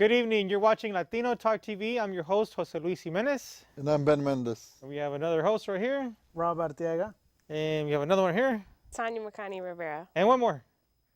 Good evening. You're watching Latino Talk TV. I'm your host, Jose Luis Jimenez. And I'm Ben Mendez. We have another host right here. Rob Arteaga. And we have another one here. Tanya Makani Rivera. And one more.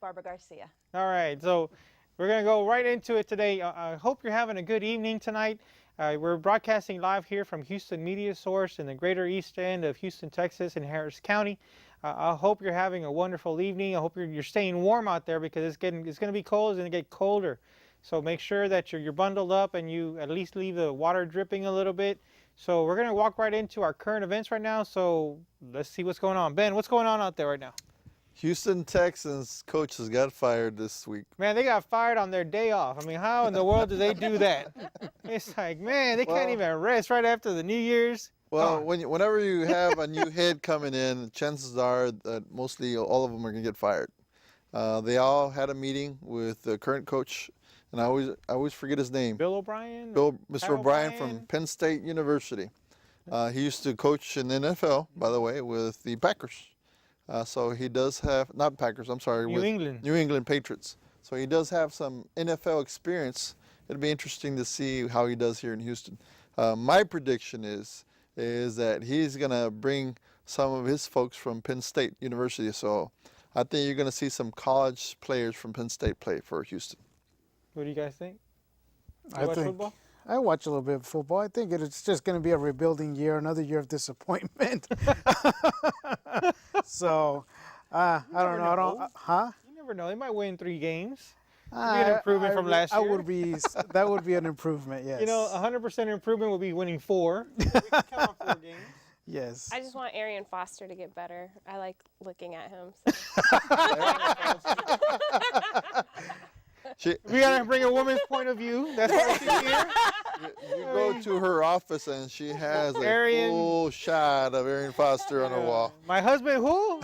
Barbara Garcia. All right. So we're going to go right into it today. I hope you're having a good evening tonight. We're broadcasting live here from Houston Media Source in the greater east end of Houston, Texas in Harris County. I hope you're having a wonderful evening. I hope you're staying warm out there because it's going to be cold. It's going to get colder. So make sure that you're bundled up and you at least leave the water dripping a little bit. So we're going to walk right into our current events right now. So let's see what's going on. Ben, what's going on out there right now? Houston Texans coaches got fired this week. Man, they got fired on their day off. I mean, how in the world do they do that? It's like, man, they can't even rest right after the New Year's. Well, whenever you have a new head coming in, chances are that mostly all of them are going to get fired. They all had a meeting with the current coach, and I always forget his name. Bill O'Brien? Mr. O'Brien from Penn State University. He used to coach in the NFL, by the way, with the Packers. So he does have, not Packers, I'm sorry. New England Patriots. So he does have some NFL experience. It'll be interesting to see how he does here in Houston. My prediction is that he's going to bring some of his folks from Penn State University. So I think you're going to see some college players from Penn State play for Houston. What do you guys think? I think football? I watch a little bit of football. I think it's just going to be a rebuilding year, another year of disappointment. So, I don't know. You never know. They might win 3 games. Be an improvement from last year. That would be an improvement, yes. You know, 100% improvement would be winning 4. We can count on 4 games. Yes. I just want Arian Foster to get better. I like looking at him. So. We gotta bring a woman's point of view. That's why she's here. You go to her office and she has a full shot of Arian Foster on her wall. My husband, who?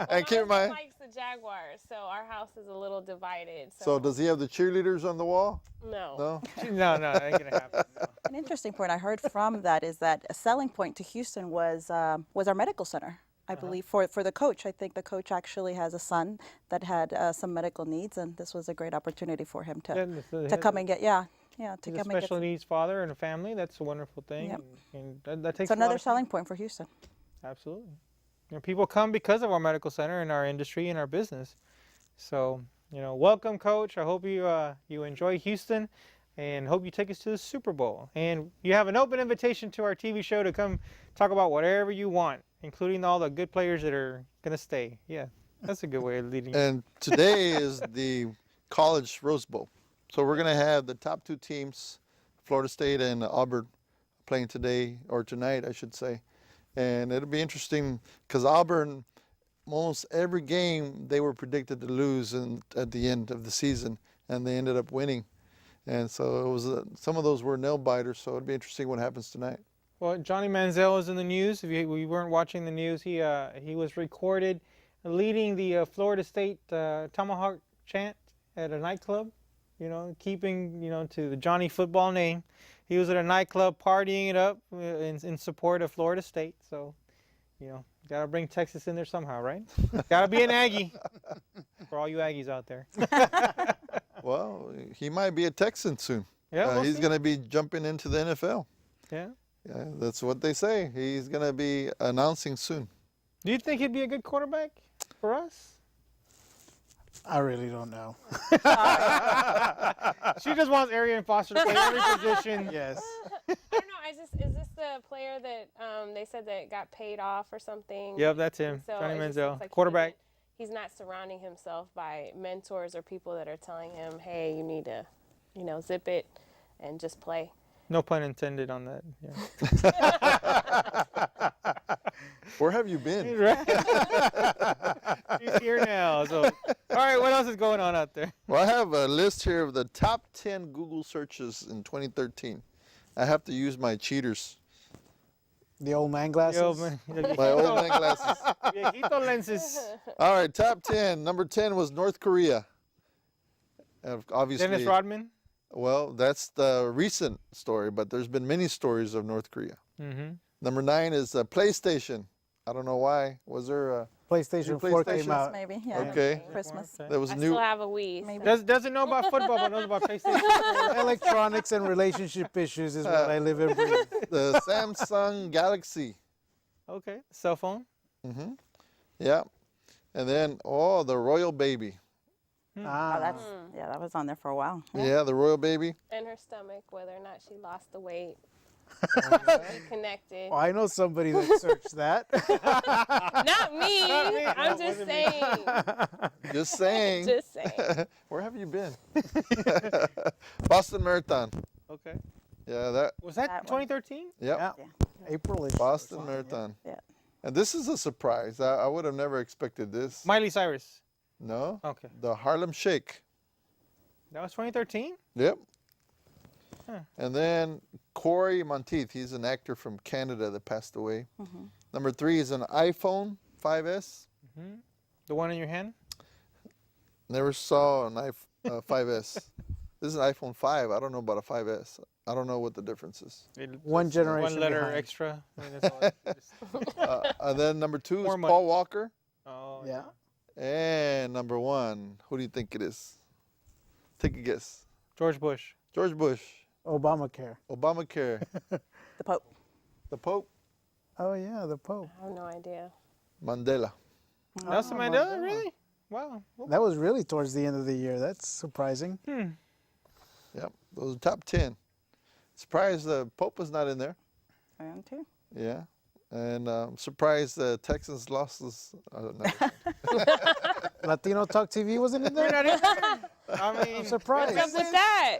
And keep in mind, likes the Jaguars, so our house is a little divided. So does he have the cheerleaders on the wall? No. No, that ain't gonna happen. No. An interesting point I heard from that is that a selling point to Houston was our medical center. I believe for the coach. I think the coach actually has a son that had some medical needs, and this was a great opportunity for him to come and get to He's come a special needs father and a family. That's a wonderful thing. Yep. And that takes it's another selling point for Houston. Absolutely. You know, people come because of our medical center and our industry and our business. So, welcome, Coach. I hope you enjoy Houston and hope you take us to the Super Bowl. And you have an open invitation to our TV show to come talk about whatever you want, including all the good players that are going to stay. Yeah, that's a good way of leading. And today is the College Rose Bowl. So we're going to have the top 2 teams, Florida State and Auburn, playing today, or tonight, I should say. And it'll be interesting because Auburn, almost every game they were predicted to lose at the end of the season, and they ended up winning. And so it was some of those were nail biters. So it'll be interesting what happens tonight. Well, Johnny Manziel is in the news. If you weren't watching the news, he was recorded leading the Florida State Tomahawk chant at a nightclub. Keeping to the Johnny football name. He was at a nightclub partying it up in support of Florida State. So, gotta bring Texas in there somehow, right? Gotta be an Aggie for all you Aggies out there. Well, he might be a Texan soon. Yeah, he's going to be jumping into the NFL. Yeah. Yeah, that's what they say. He's going to be announcing soon. Do you think he'd be a good quarterback for us? I really don't know. She just wants Arian Foster to play every position. Yes. I don't know. Is this the player that they said that got paid off or something? Yep, that's him. So Johnny Manziel, like quarterback. He's not surrounding himself by mentors or people that are telling him, hey, you need to, zip it and just play. No pun intended on that. Yeah. Where have you been? He's here now. So, all right, what else is going on out there? Well, I have a list here of the top 10 Google searches in 2013. I have to use my cheaters. The old man glasses. My old man glasses. Viejito lenses. All right, top 10. Number 10 was North Korea. Obviously. Dennis Rodman. Well, that's the recent story, but there's been many stories of North Korea. Mm-hmm. Number 9 is PlayStation. I don't know why. Was there PlayStation Your 4 PlayStation? came out. Maybe, yeah. Okay. Christmas. Okay. That was I new. still have a Wii. Maybe. Doesn't know about football, but knows about PlayStation. Electronics and relationship issues is what I live and breathe. The Samsung Galaxy. Okay. Cell phone. Yeah. And then, the Royal Baby. Oh, Ah, that's yeah, that was on there for a while. Yeah, the Royal Baby. In her stomach, whether or not she lost the weight. Be connected. oh, I know somebody that searched that. Not me. I'm just saying. Just saying. Just saying. Where have you been? Boston Marathon. Okay. Yeah, that. Was that That one. 2013? Yep. Yeah. April-ish. Boston Marathon. Yeah. And this is a surprise. I would have never expected this. Miley Cyrus. No. Okay. The Harlem Shake. That was 2013? Yep. Huh. And then Corey Monteith. He's an actor from Canada that passed away. Number 3 is an iPhone 5S. The one in your hand? Never saw an 5S. This is an iPhone 5. I don't know about a 5S. I don't know what the difference is. One generation One letter behind. extra. I mean, that's all it is. And then number 2 is More money. Paul Walker. Oh, Yeah. And number 1, who do you think it is? Take a guess. George Bush. George Bush. Obamacare. Obamacare. The Pope. The Pope. Oh, yeah, the Pope. I have no idea. Mandela. Nelson Oh, Mandela, Mandela. really? Wow. That was really towards the end of the year. That's surprising. Yep. Those are top 10. Surprised the Pope was not in there. Round two. Yeah. And surprised the Texans lost this. Latino Talk TV wasn't in We're there? not in there. I mean, Surprise. What's up with that?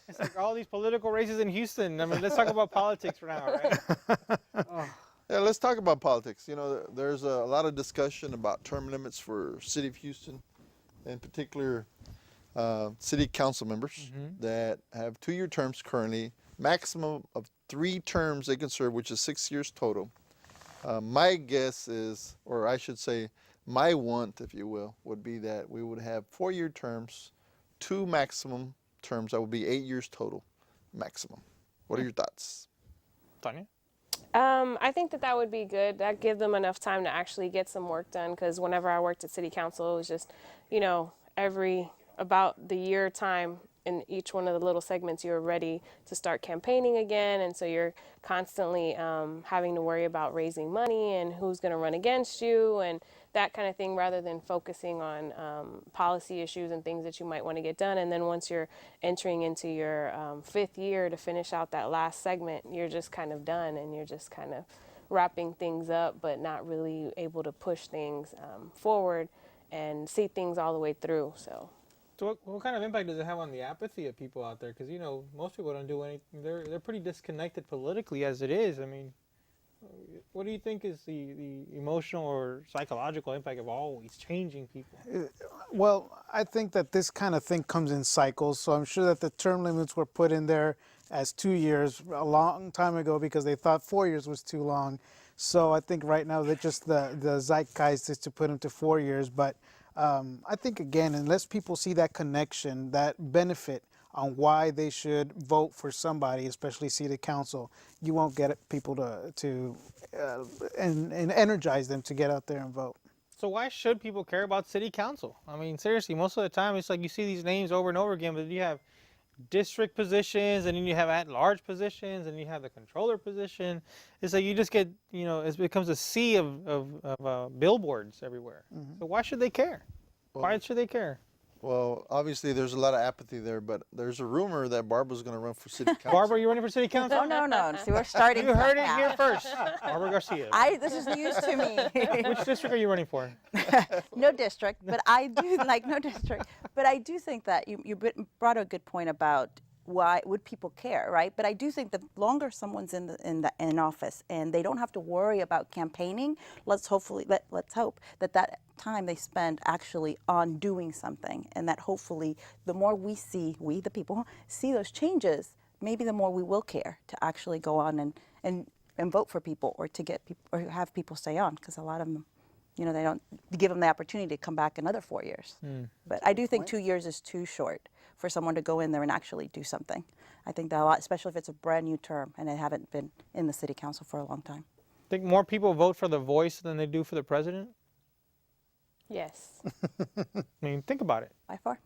it's like all these political races in Houston. I mean, let's talk about politics for now, right? Yeah, let's talk about politics. You know, there's a lot of discussion about term limits for City of Houston, in particular city council members that have 2-year terms currently, maximum of 3 terms they can serve, which is 6 years total. My guess is, or I should say, my want, if you will, would be that we would have 4-year terms, 2 maximum terms, that would be 8 years total, maximum. What are your thoughts? Tanya? I think that would be good. That give them enough time to actually get some work done. Because whenever I worked at city council, it was just, about the year time in each one of the little segments, you're ready to start campaigning again. And so you're constantly having to worry about raising money and who's going to run against you and that kind of thing, rather than focusing on policy issues and things that you might want to get done. And then once you're entering into your 5th year to finish out that last segment, you're just kind of done and you're just kind of wrapping things up, but not really able to push things forward and see things all the way through. So what kind of impact does it have on the apathy of people out there? Because, most people don't do anything. They're pretty disconnected politically as it is. I mean, what do you think is the emotional or psychological impact of always changing people? Well, I think that this kind of thing comes in cycles. So I'm sure that the term limits were put in there as 2 years a long time ago because they thought 4 years was too long. So I think right now that just the zeitgeist is to put them to 4 years. But I think, again, unless people see that connection, that benefit on why they should vote for somebody, especially city council, you won't get people to energize them to get out there and vote. So why should people care about city council? I mean, seriously, most of the time it's like you see these names over and over again, but you have district positions and then you have at-large positions and you have the controller position. It's like you just get, it becomes a sea of billboards everywhere. So why should they care? Why should they care? Well, obviously there's a lot of apathy there, but there's a rumor that Barbara's going to run for city council. Barbara, you running for city council? Oh, no. See, we're starting. You heard it now. here first. Barbara Garcia. This is news to me. Which district are you running for? No district, but I do no district. But I do think that you brought a good point about why would people care, right? But I do think the longer someone's in office and they don't have to worry about campaigning, let's hope that time they spend actually on doing something, and that hopefully the more we the people see those changes, maybe the more we will care to actually go on and vote for people or to get people or have people stay on, because a lot of them, they don't give them the opportunity to come back another 4 years. But I do think 2 years is too short for someone to go in there and actually do something. I think that a lot, especially if it's a brand new term and they haven't been in the city council for a long time. Think more people vote for the voice than they do for the president? Yes. I mean, think about it. By far.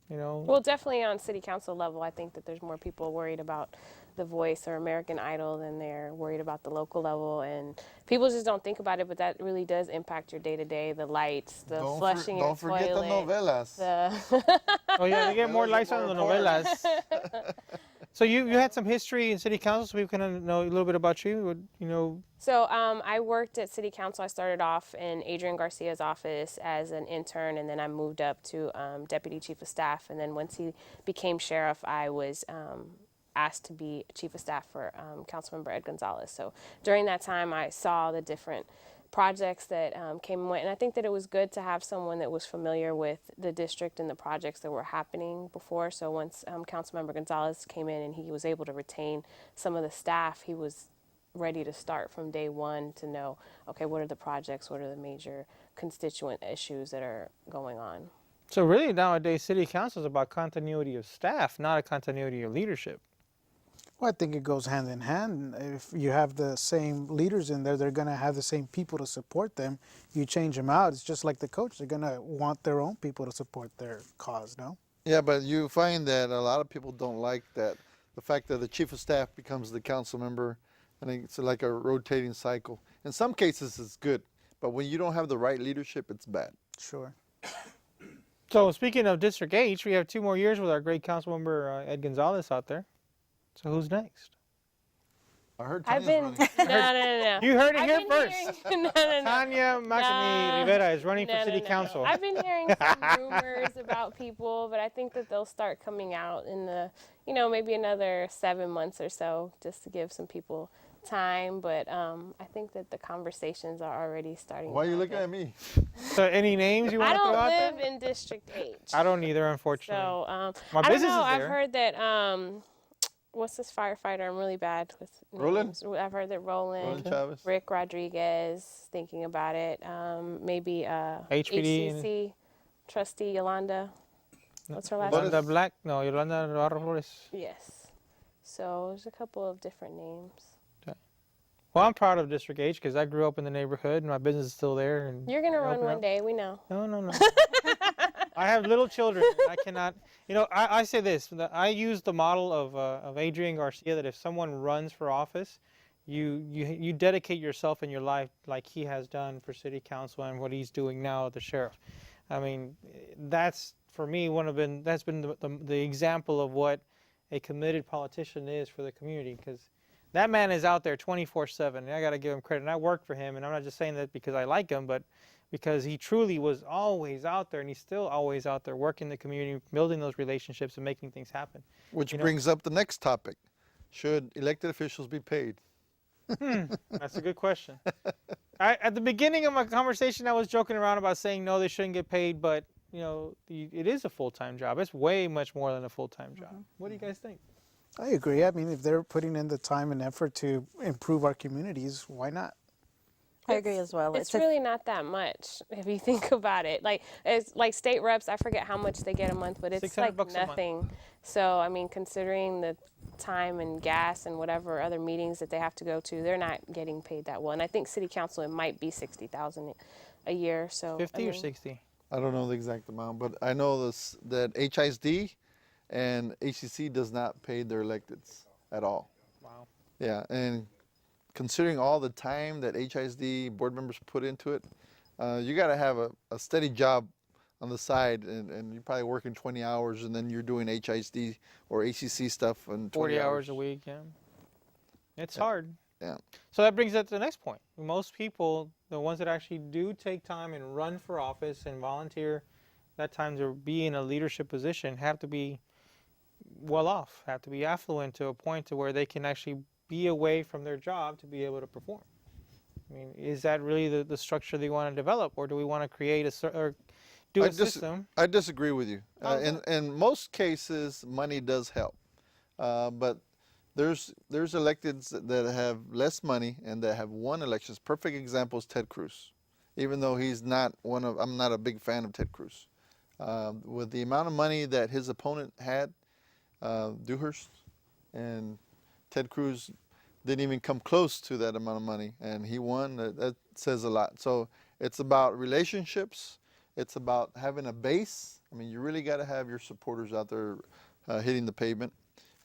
You know, Well, definitely on city council level, I think that there's more people worried about The Voice or American Idol than they're worried about the local level. And people just don't think about it, but that really does impact your day to day. The lights, the flushing your don't forget the toilet. novelas. oh yeah, they get more Novelas are likes on more the important. novelas. So you had some history in city council, so we can know a little bit about you. You know, So I worked at City Council. I started off in Adrian Garcia's office as an intern, and then I moved up to Deputy Chief of Staff. And then once he became sheriff, I was asked to be Chief of Staff for Councilmember Ed Gonzalez. So during that time, I saw the different projects that came and went. And I think that it was good to have someone that was familiar with the district and the projects that were happening before. So once Councilmember Gonzalez came in and he was able to retain some of the staff, he was ready to start from day one to know, okay, what are the projects, what are the major constituent issues that are going on. so really nowadays city council is about continuity of staff, not a continuity of leadership. Well, I think it goes hand in hand. If you have the same leaders in there, they're going to have the same people to support them. You change them out, it's just like the coach. They're going to want their own people to support their cause, no? Yeah, but you find that a lot of people don't like that. The fact that the chief of staff becomes the council member, and it's like a rotating cycle. In some cases, it's good, but when you don't have the right leadership, it's bad. Sure. So speaking of District H, we have 2 more years with our great council member Ed Gonzalez out there. So who's next? I heard I've Tanya's been, running. no. You heard it I've here been first. hearing- no. Tanya Macani Rivera is running for city No. council. I've been hearing some rumors about people, but I think that they'll start coming out in the, maybe another 7 months or so, just to give some people time. But I think that the conversations are already starting. Why are to you looking happen. at me? So any names you want I to throw don't out live there? in District H. I don't either, unfortunately. So My I don't business know. is I've there. heard that what's this firefighter? I'm really bad with Roland? names. I've heard that Roland, Roland Chavez? Rick Rodriguez, thinking about it. Maybe HPD and- HCC trustee Yolanda. What's her last What name? is- Yolanda Black? No, Yolanda Navarro Flores. Yes. So there's a couple of different names. Well, I'm proud of District H because I grew up in the neighborhood and my business is still there. And You're gonna we're run open one up. day. We know. No. I have little children. I cannot. I say this. That I use the model of Adrian Garcia that if someone runs for office, you dedicate yourself in your life like he has done for city council and what he's doing now as the sheriff. I mean, that's for me that's been the example of what a committed politician is for the community because that man is out there 24/7. I got to give him credit. And I work for him, and I'm not just saying that because I like him, but because he truly was always out there, and he's still always out there working the community, building those relationships, and making things happen. Which brings up the next topic. Should elected officials be paid? That's a good question. At the beginning of my conversation, I was joking around about saying no, they shouldn't get paid, but it is a full-time job. It's way much more than a full-time job. What do you guys think? I agree. I mean, if they're putting in the time and effort to improve our communities, why not? I agree as well. It's really not that much if you think about it. Like it's like state reps, I forget how much they get a month, but it's $600 like a month. nothing. So I mean, considering the time and gas and whatever other meetings that they have to go to, they're not getting paid that well. And I think city council it might be $60,000 a year. So 50 or 60? I don't know the exact amount, but I know that HISD and ACC does not pay their electeds at all. Wow. Yeah, and considering all the time that HISD board members put into it, you got to have a steady job on the side, and you're probably working 20 hours, and then you're doing HISD or ACC stuff and 40 hours a week, yeah. It's hard. Yeah. So that brings us to the next point. Most people, the ones that actually do take time and run for office and volunteer that time to be in a leadership position have to be well off, have to be affluent to a point to where they can actually be away from their job to be able to perform. I mean, is that really the structure they want to develop, or do we want to create a system? I disagree with you. Okay. In most cases, money does help, but there's electeds that have less money and that have won elections. Perfect example is Ted Cruz, even though I'm not a big fan of Ted Cruz. With the amount of money that his opponent had, Dewhurst, and Ted Cruz didn't even come close to that amount of money, and he won. That says a lot. So it's about relationships. It's about having a base. I mean, you really got to have your supporters out there hitting the pavement,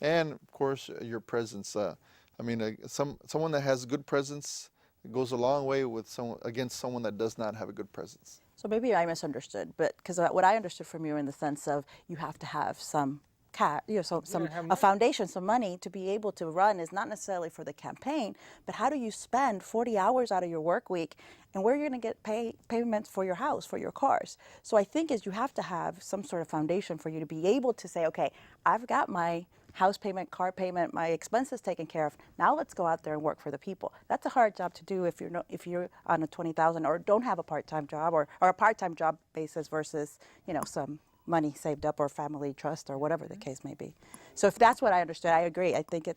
and of course your presence. I mean, someone that has good presence goes a long way with someone against someone that does not have a good presence. So maybe I misunderstood, but because what I understood from you in the sense of you have to have some a foundation, some money to be able to run is not necessarily for the campaign, but how do you spend 40 hours out of your work week and where you're going to get payments for your house, for your cars. So I think is you have to have some sort of foundation for you to be able to say, okay, I've got my house payment, car payment, my expenses taken care of. Now let's go out there and work for the people. That's a hard job to do if you're on a 20,000 or don't have a part-time job or a part-time job basis versus, some money saved up or family trust or whatever the case may be. So if that's what I understood, I agree. I think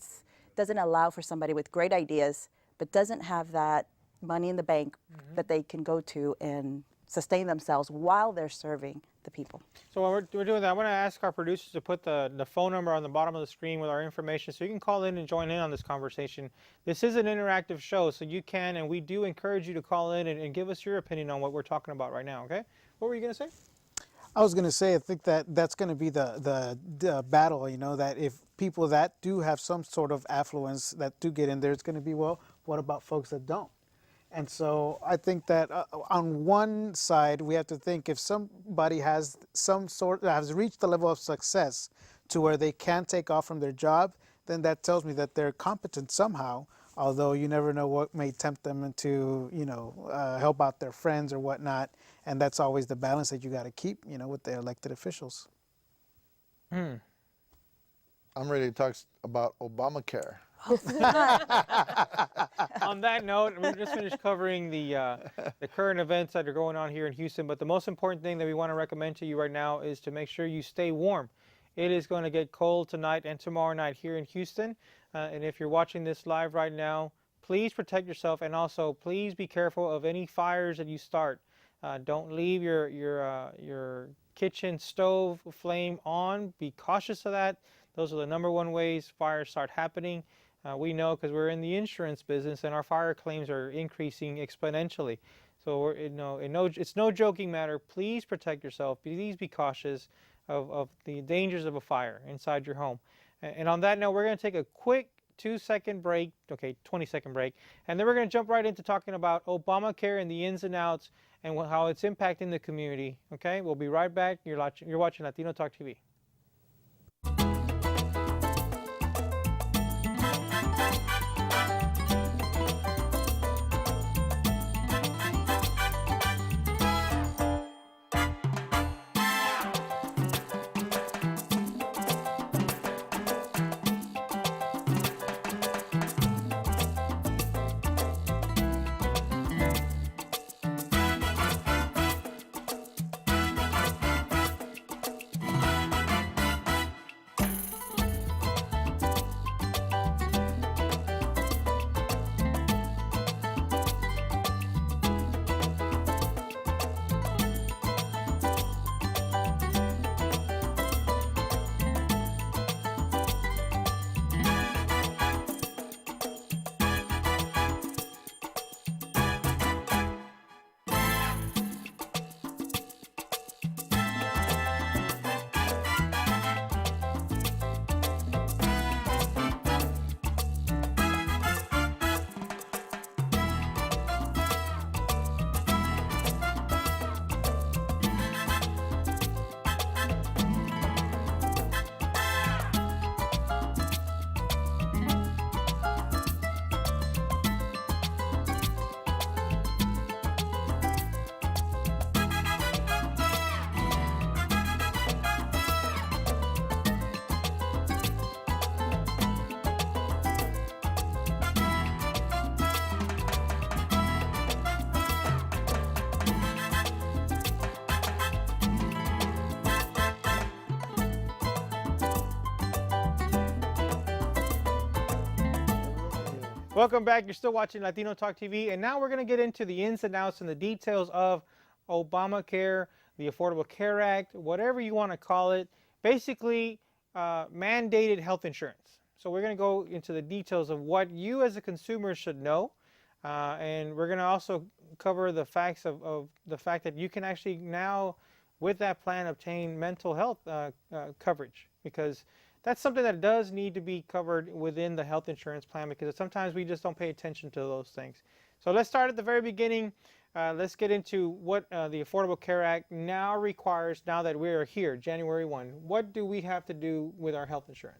doesn't allow for somebody with great ideas but doesn't have that money in the bank that they can go to and sustain themselves while they're serving the people. So while we're doing that, I want to ask our producers to put the phone number on the bottom of the screen with our information so you can call in and join in on this conversation. This is an interactive show, so you can, and we do encourage you to call in and give us your opinion on what we're talking about right now, okay? What were you going to say? I was going to say, I think that's going to be the battle, that if people that do have some sort of affluence that do get in there, it's going to be, well, what about folks that don't? And so I think that on one side, we have to think if somebody has has reached the level of success to where they can take off from their job, then that tells me that they're competent somehow, although you never know what may tempt them into, help out their friends or whatnot. And that's always the balance that you got to keep, with the elected officials. I'm ready to talk about Obamacare. On that note, we just finished covering the current events that are going on here in Houston, but the most important thing that we want to recommend to you right now is to make sure you stay warm. It is going to get cold tonight and tomorrow night here in Houston, and if you're watching this live right now, please protect yourself, and also please be careful of any fires that you start. Don't leave your kitchen stove flame on. Be cautious of that. Those are the number one ways fires start happening. We know because we're in the insurance business and our fire claims are increasing exponentially. So it's no joking matter. Please protect yourself. Please be cautious of the dangers of a fire inside your home. And on that note, we're going to take a quick 2-second break, 20-second break, and then we're going to jump right into talking about Obamacare and the ins and outs and how it's impacting the community. Okay, we'll be right back. You're watching Latino Talk TV. Welcome back. You're still watching Latino Talk TV, and now we're going to get into the ins and outs and the details of Obamacare, the Affordable Care Act, whatever you want to call it. Basically, mandated health insurance. So we're going to go into the details of what you as a consumer should know. And we're going to also cover the facts of the fact that you can actually now, with that plan, obtain mental health coverage, because that's something that does need to be covered within the health insurance plan, because sometimes we just don't pay attention to those things. So let's start at the very beginning. Let's get into what the Affordable Care Act now requires now that we are here, January 1. What do we have to do with our health insurance?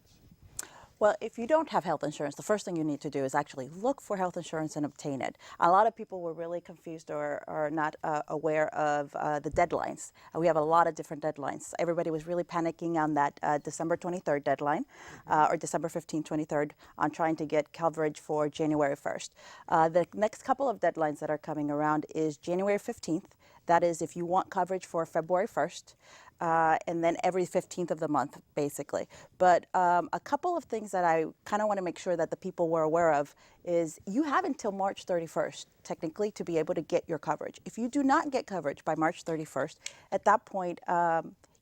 Well, if you don't have health insurance, the first thing you need to do is actually look for health insurance and obtain it. A lot of people were really confused or not aware of the deadlines. We have a lot of different deadlines. Everybody was really panicking on that December 23rd deadline or December 15th, 23rd on trying to get coverage for January 1st. The next couple of deadlines that are coming around is January 15th. That is if you want coverage for February 1st. And then every 15th of the month, basically. But a couple of things that I kind of want to make sure that the people were aware of is you have until March 31st, technically, to be able to get your coverage. If you do not get coverage by March 31st, at that point,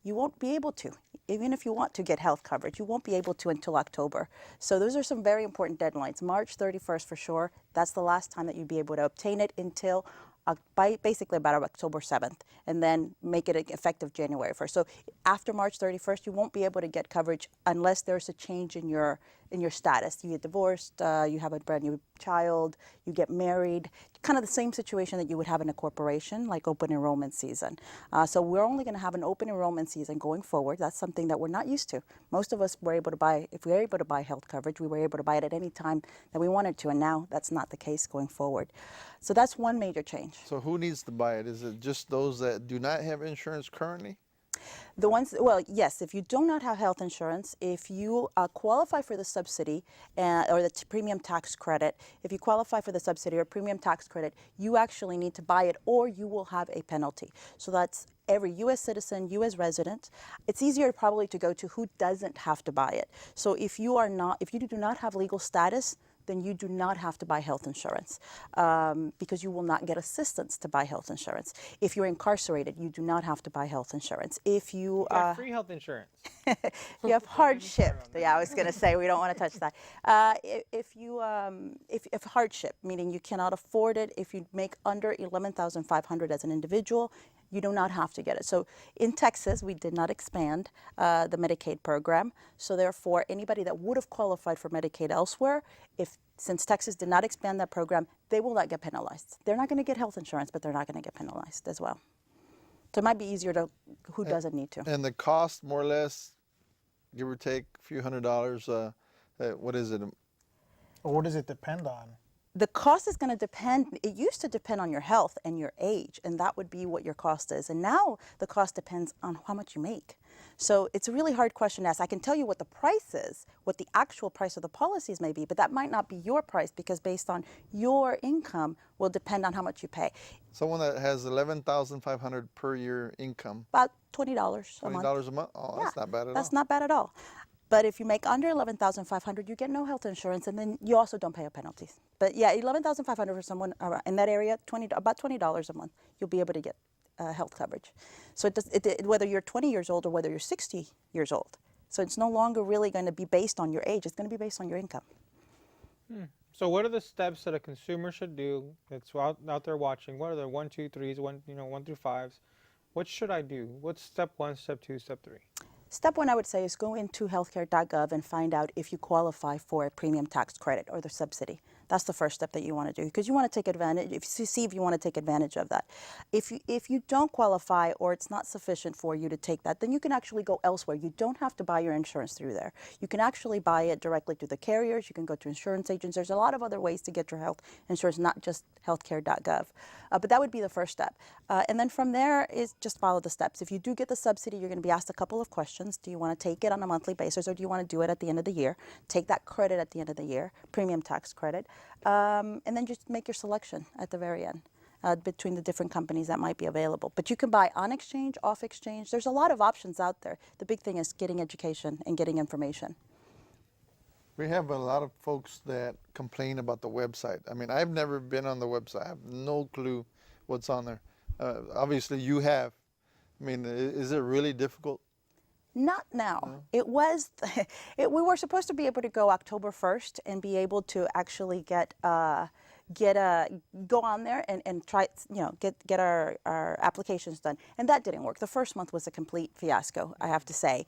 you won't be able to. Even if you want to get health coverage, you won't be able to until October. So those are some very important deadlines. March 31st for sure. That's the last time that you'd be able to obtain it until by basically about October 7th, and then make it effective January 1st. So after March 31st, you won't be able to get coverage unless there's a change in your status. You get divorced, you have a brand new child, you get married, kind of the same situation that you would have in a corporation, like open enrollment season. So we're only going to have an open enrollment season going forward. That's something that we're not used to. Most of us were able to buy, if we were able to buy health coverage, we were able to buy it at any time that we wanted to, and now that's not the case going forward. So that's one major change. So who needs to buy it? Is it just those that do not have insurance currently? The ones, well, yes, if you do not have health insurance, if you qualify for the subsidy or the premium tax credit, if you qualify for the subsidy or premium tax credit, you actually need to buy it or you will have a penalty. So that's every U.S. citizen, U.S. resident. It's easier probably to go to who doesn't have to buy it. So if you do not have legal status, then you do not have to buy health insurance because you will not get assistance to buy health insurance. If you're incarcerated, you do not have to buy health insurance. If you have free health insurance. you have hardship. Yeah, I was going to say we don't want to touch that. If hardship, meaning you cannot afford it, if you make under $11,500 as an individual, you do not have to get it. So in Texas, we did not expand the Medicaid program. So therefore, anybody that would have qualified for Medicaid elsewhere, since Texas did not expand that program, they will not get penalized. They're not going to get health insurance, but they're not going to get penalized as well. So it might be easier to who doesn't need to. And the cost, more or less, give or take a few $100s, what is it? Or what does it depend on? The cost is going to depend, it used to depend on your health and your age, and that would be what your cost is. And now the cost depends on how much you make. So it's a really hard question to ask. I can tell you what the price is, what the actual price of the policies may be, but that might not be your price because based on your income will depend on how much you pay. Someone that has $11,500 per year income. About $20 a month. $20 a month? Oh, that's not bad at all. That's not bad at all. But if you make under $11,500, you get no health insurance, and then you also don't pay a penalty. But yeah, $11,500 for someone in that area, about $20 a month, you'll be able to get health coverage. So whether you're 20 years old or whether you're 60 years old. So it's no longer really going to be based on your age. It's going to be based on your income. So what are the steps that a consumer should do that's out there watching? What are the 1, 2, 3s, 1 through 5s? What should I do? What's step 1, step 2, step 3? Step 1, I would say, is go into healthcare.gov and find out if you qualify for a premium tax credit or the subsidy. That's the first step that you want to do because you want to take advantage, see if you want to take advantage of that. If you don't qualify or it's not sufficient for you to take that, then you can actually go elsewhere. You don't have to buy your insurance through there. You can actually buy it directly through the carriers. You can go to insurance agents. There's a lot of other ways to get your health insurance, not just healthcare.gov. But that would be the first step. And then from there is just follow the steps. If you do get the subsidy, you're going to be asked a couple of questions. Do you want to take it on a monthly basis or do you want to do it at the end of the year? Take that credit at the end of the year, premium tax credit. And then just make your selection at the very end between the different companies that might be available. But you can buy on exchange, off exchange. There's a lot of options out there. The big thing is getting education and getting information. We have a lot of folks that complain about the website. I mean, I've never been on the website. I have no clue what's on there. Obviously, you have. I mean, is it really difficult? Not now. No? It was, we were supposed to be able to go October 1st and be able to actually go on there and try, get our applications done. And that didn't work. The first month was a complete fiasco, I have to say.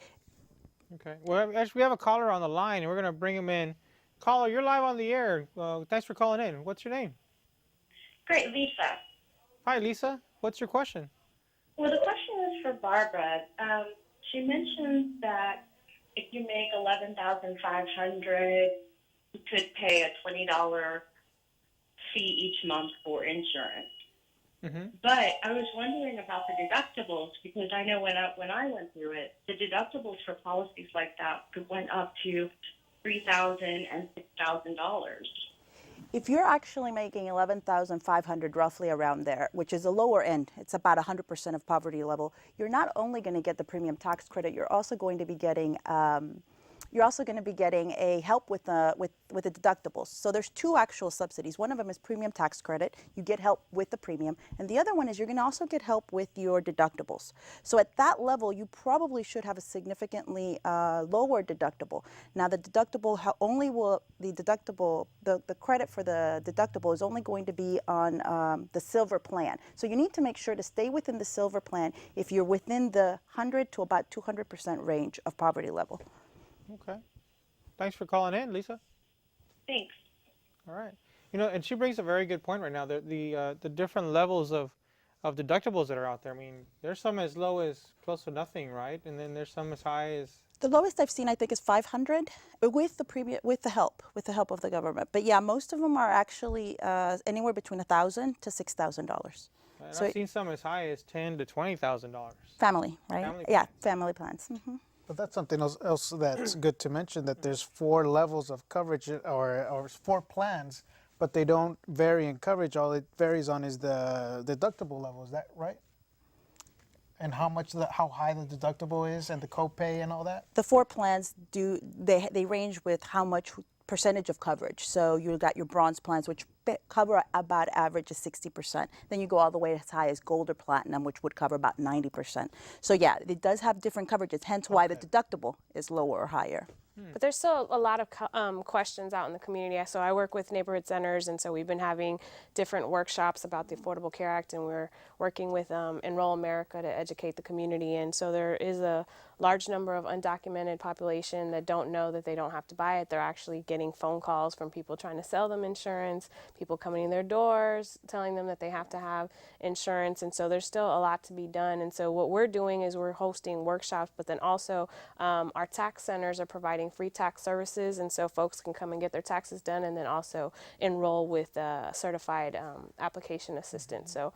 Okay. Well, actually, we have a caller on the line, and we're going to bring him in. Caller, you're live on the air. Thanks for calling in. What's your name? Great, Lisa. Hi, Lisa. What's your question? Well, the question is for Barbara. She mentioned that if you make $11,500, you could pay a $20 fee each month for insurance. Mm-hmm. But I was wondering about the deductibles because I know when I went through it, the deductibles for policies like that went up to $3,000 and $6,000. If you're actually making 11,500, roughly around there, which is the lower end, it's about 100% of poverty level, you're not only going to get the premium tax credit, you're also going to be getting a help with the deductibles. So there's two actual subsidies. One of them is premium tax credit. You get help with the premium. And the other one is you're going to also get help with your deductibles. So at that level, you probably should have a significantly lower deductible. Now the deductible the credit for the deductible is only going to be on the silver plan. So you need to make sure to stay within the silver plan if you're within the 100 to about 200% range of poverty level. Okay. Thanks for calling in, Lisa. Thanks. All right. And she brings a very good point right now. The different levels of deductibles that are out there. I mean, there's some as low as close to nothing, right? And then there's some as high as. The lowest I've seen, I think, is 500 with the help of the government. But yeah, most of them are actually anywhere between $1,000 to $6,000. And So I've seen some as high as $10,000 to $20,000. family, right? Family Yeah, plans. family plans. Mm-hmm. But that's something else that's good to mention, that there's 4 levels of coverage or 4 plans, but they don't vary in coverage. All it varies on is the deductible level. Is that right? And how high the deductible is and the copay and all that? The 4 plans they range with how much percentage of coverage. So you got your bronze plans, which cover about average of 60%. Then you go all the way as high as gold or platinum, which would cover about 90%. So yeah, it does have different coverages, hence why the deductible is lower or higher. But there's still a lot of questions out in the community. So I work with neighborhood centers, and so we've been having different workshops about the Affordable Care Act, and we're working with Enroll America to educate the community. And so there is a large number of undocumented population that don't know that they don't have to buy it. They're actually getting phone calls from people trying to sell them insurance, people coming in their doors telling them that they have to have insurance. And so there's still a lot to be done. And so what we're doing is we're hosting workshops, but then also our tax centers are providing free tax services, and so folks can come and get their taxes done and then also enroll with a certified application assistant. So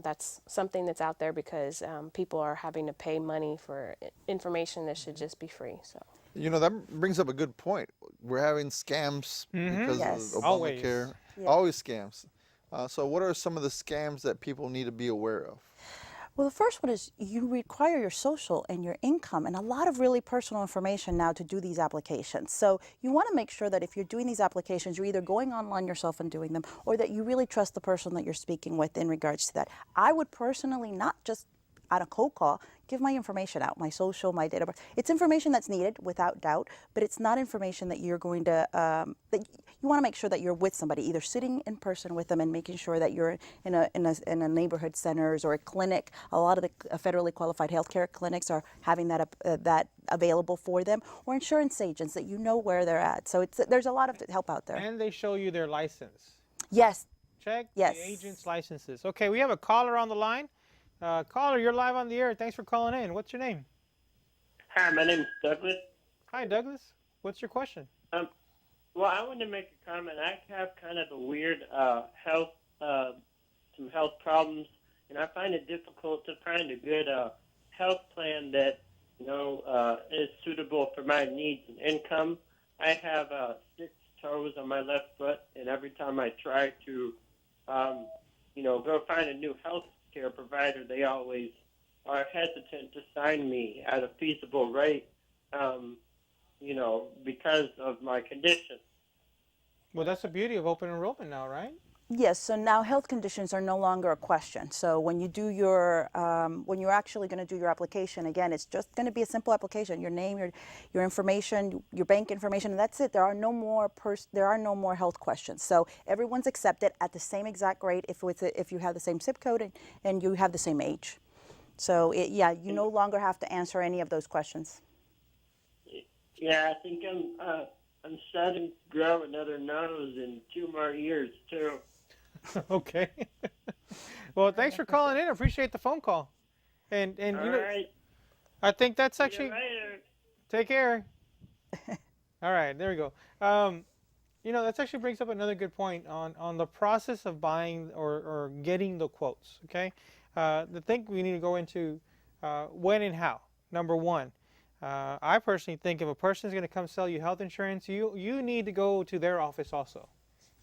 that's something that's out there because people are having to pay money for information that should just be free. So That brings up a good point. We're having scams because Yes. of Always. Obamacare. Yeah. Always scams. So what are some of the scams that people need to be aware of? Well, the first one is you require your social and your income and a lot of really personal information now to do these applications. So you want to make sure that if you're doing these applications, you're either going online yourself and doing them, or that you really trust the person that you're speaking with in regards to that. I would personally not just on a cold call give my information out, my social, my date of birth. It's information that's needed without doubt, but it's not information that you're going to, that you want to make sure that you're with somebody, either sitting in person with them and making sure that you're in a neighborhood centers or a clinic. A lot of the federally qualified healthcare clinics are having that available for them, or insurance agents that you know where they're at. So there's a lot of help out there. And they show you their license. Yes. Check Yes. the agent's licenses. Okay, we have a caller on the line. Caller, you're live on the air. Thanks for calling in. What's your name? Hi, my name is Douglas. Hi, Douglas. What's your question? Well, I wanted to make a comment. I have kind of a weird some health problems, and I find it difficult to find a good health plan that is suitable for my needs and income. I have 6 toes on my left foot, and every time I try to, go find a new health care provider, they always are hesitant to sign me at a feasible rate, because of my condition. Well, that's the beauty of open enrollment now, right? Yes, so now health conditions are no longer a question. So when you do your, when you're actually going to do your application, again, it's just going to be a simple application: your name, your information, your bank information, and that's it. There are no more there are no more health questions. So everyone's accepted at the same exact rate if you have the same zip code and you have the same age. So yeah, you no longer have to answer any of those questions. Yeah, I think I'm starting to grow another nose in 2 more years too. Okay. Well, thanks for calling in. I appreciate the phone call. And All you know, right. I think that's See you actually. later. Take care. All right, there we go. That actually brings up another good point on the process of buying or getting the quotes. Okay, the thing we need to go into when and how. Number one, I personally think if a person is going to come sell you health insurance, you need to go to their office also.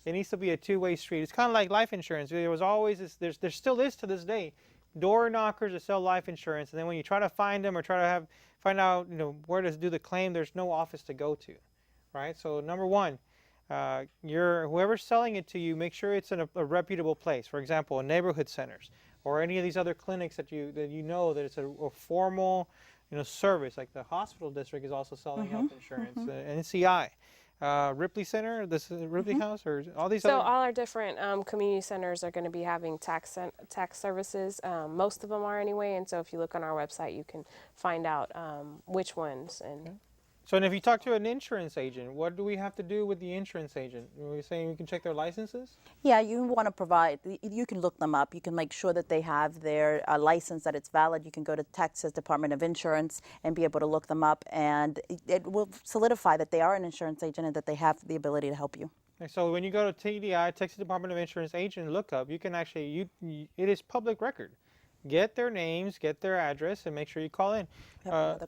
It needs to be a two-way street. It's kind of like life insurance. There was always there still is to this day, door knockers that sell life insurance, and then when you try to find them or try to find out where to do the claim, there's no office to go to, right? So number one, whoever's selling it to you, make sure it's in a reputable place. For example, neighborhood centers or any of these other clinics that you know that it's a formal service. Like the hospital district is also selling health insurance. NCI. Ripley Center, this is Ripley House, or all these So other. all our different community centers are going to be having tax services. Most of them are anyway, and so if you look on our website, you can find out which ones. And So, and if you talk to an insurance agent, what do we have to do with the insurance agent? Are we saying we can check their licenses? Yeah, you want to provide, you can look them up. You can make sure that they have their license, that it's valid. You can go to Texas Department of Insurance and be able to look them up, and it will solidify that they are an insurance agent and that they have the ability to help you. And so when you go to TDI, Texas Department of Insurance agent, look up, you can actually, it is public record. Get their names, get their address, and make sure you call in.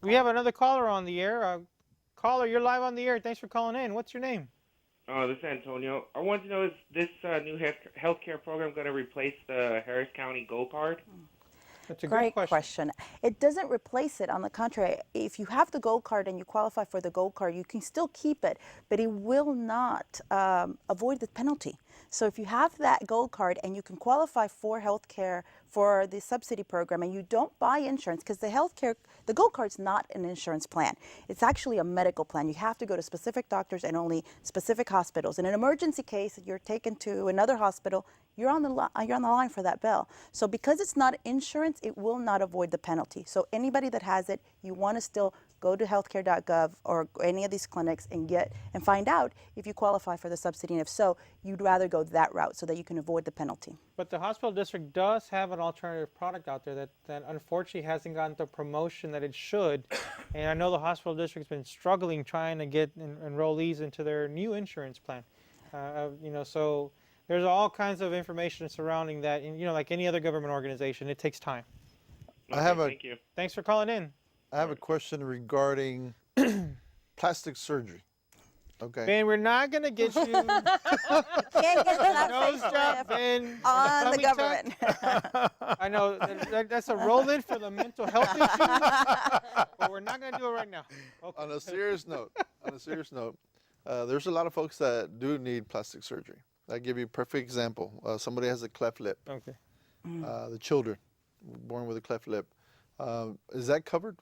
We have another caller on the air. Caller, you're live on the air. Thanks for calling in. What's your name? This is Antonio. I wanted to know, is this new healthcare program going to replace the Harris County Gold Card? That's a Great good question. It doesn't replace it. On the contrary, if you have the gold card and you qualify for the gold card, you can still keep it, but it will not avoid the penalty. So if you have that gold card and you can qualify for health care for the subsidy program and you don't buy insurance, because the gold card's not an insurance plan. It's actually a medical plan. You have to go to specific doctors and only specific hospitals. In an emergency case, you're taken to another hospital, you're on the line for that bill. So because it's not insurance, it will not avoid the penalty. So anybody that has it, you want to still go to healthcare.gov or any of these clinics and find out if you qualify for the subsidy, and if so, you'd rather go that route so that you can avoid the penalty. But the hospital district does have an alternative product out there that unfortunately hasn't gotten the promotion that it should. And I know the hospital district's been struggling trying to get enrollees into their new insurance plan. So there's all kinds of information surrounding that. And, like any other government organization, it takes time. Okay, thank you. Thanks for calling in. I have a question regarding plastic surgery. Okay. Ben, we're not going to get you. Can't get that Nose job, Ben. on the Tummy government. tuck. I know that's a roll-in for the mental health issue, but we're not going to do it right now. Okay. On a serious note, there's a lot of folks that do need plastic surgery. I'll give you a perfect example. Somebody has a cleft lip. Okay. The children born with a cleft lip. Is that covered?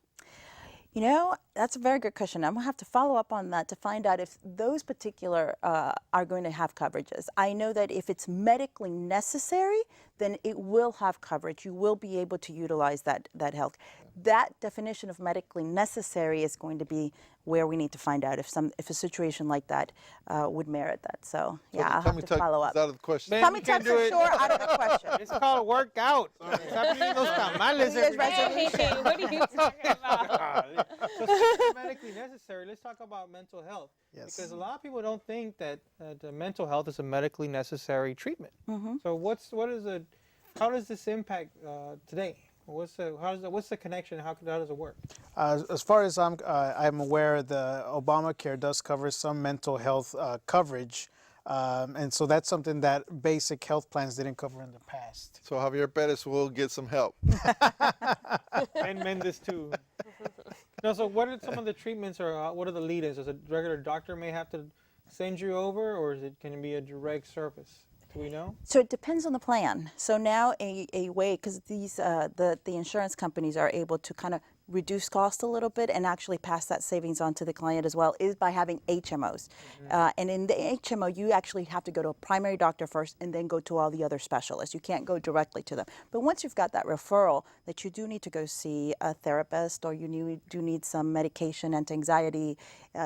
That's a very good question. I'm going to have to follow up on that to find out if those particular are going to have coverages. I know that if it's medically necessary, then it will have coverage. You will be able to utilize that health. That definition of medically necessary is going to be where we need to find out if a situation like that would merit that. So yeah, I'll have to follow up. Is out of the question. Ben, Tummy you can't tucks do are it. sure out of the question. It's called workout. Stop eating those tamales New Year's every day. resolution. what are you talking about? So since it's medically necessary, let's talk about mental health. Yes. Because a lot of people don't think that mental health is a medically necessary treatment. So how does this impact today? What's the connection? How does it work? As far as I'm aware, the Obamacare does cover some mental health coverage, and so that's something that basic health plans didn't cover in the past. So Javier Perez will get some help. And Mendes too. No, so what are some of the treatments, or what are the lead-ins? Does a regular doctor may have to send you over, or can it be a direct service? Do we know? So it depends on the plan. So now a way, because these the insurance companies are able to kind of reduce cost a little bit and actually pass that savings on to the client as well, is by having HMOs. And in the HMO, you actually have to go to a primary doctor first and then go to all the other specialists. You can't go directly to them. But once you've got that referral that you do need to go see a therapist, or you do need some medication, anti-anxiety,